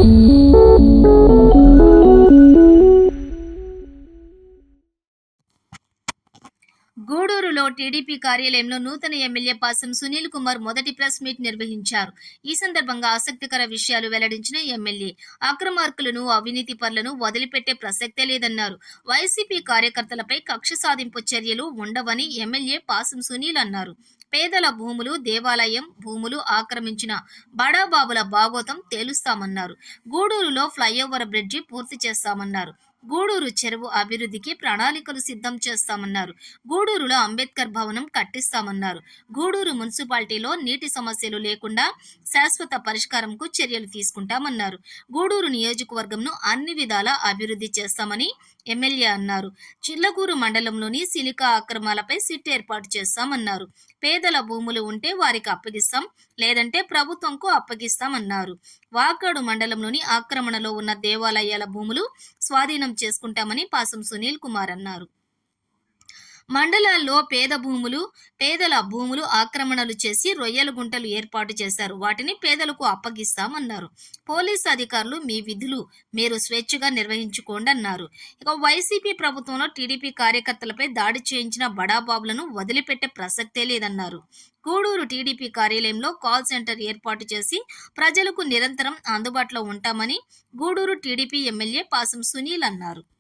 గూడూరులో టీడీపీ కార్యాలయంలో నూతన ఎమ్మెల్యే పాసం సునీల్ కుమార్ మొదటి ప్రెస్ మీట్ నిర్వహించారు. ఈ సందర్భంగా ఆసక్తికర విషయాలు వెల్లడించిన ఎమ్మెల్యే అక్రమార్కులను, అవినీతి పరులను వదిలిపెట్టే ప్రసక్తే లేదన్నారు. వైసీపీ కార్యకర్తలపై కక్ష సాధింపు చర్యలు ఉండవని ఎమ్మెల్యే పాసం సునీల్ అన్నారు. పేదల భూములు, దేవాలయం భూములు ఆక్రమించిన బడాబాబుల భాగోతం తేలుస్తామన్నారు. గూడూరులో ఫ్లైఓవర్ బ్రిడ్జి పూర్తి చేస్తామన్నారు. గూడూరు చెరువు అభివృద్ధికి ప్రణాళికలు సిద్ధం చేస్తామన్నారు. గూడూరులో అంబేద్కర్ భవనం కట్టిస్తామన్నారు. గూడూరు మున్సిపాలిటీలో నీటి సమస్యలు లేకుండా శాశ్వత పరిష్కారంకు చర్యలు తీసుకుంటామన్నారు. గూడూరు నియోజకవర్గంను అన్ని విధాలా అభివృద్ధి చేస్తామని ఎమ్మెల్యే అన్నారు. చిల్లకూరు మండలంలోని సిలికా అక్రమాలపై సిట్ ఏర్పాటు చేస్తామన్నారు. పేదల భూములు ఉంటే వారికి అప్పగిస్తాం, లేదంటే ప్రభుత్వంకు అప్పగిస్తామన్నారు. వాకాడు మండలంలోని ఆక్రమణలో ఉన్న దేవాలయాల భూములు స్వాధీనం చేసుకుంటామని పాసం సునీల్ కుమార్ అన్నారు. మండలాల్లో పేదల భూములు ఆక్రమణలు చేసి రొయ్యల గుంటలు ఏర్పాటు చేశారు. వాటిని పేదలకు అప్పగిస్తామన్నారు. పోలీసు అధికారులు మీ విధులు మీరు స్వేచ్ఛగా నిర్వహించుకోండి అన్నారు. ఇక వైసీపీ ప్రభుత్వంలో టీడీపీ కార్యకర్తలపై దాడి చేయించిన బడాబాబులను వదిలిపెట్టే ప్రసక్తే లేదన్నారు. గూడూరు టీడీపీ కార్యాలయంలో కాల్ సెంటర్ ఏర్పాటు చేసి ప్రజలకు నిరంతరం అందుబాటులో ఉంటామని గూడూరు టీడీపీ ఎమ్మెల్యే పాసం సునీల్ అన్నారు.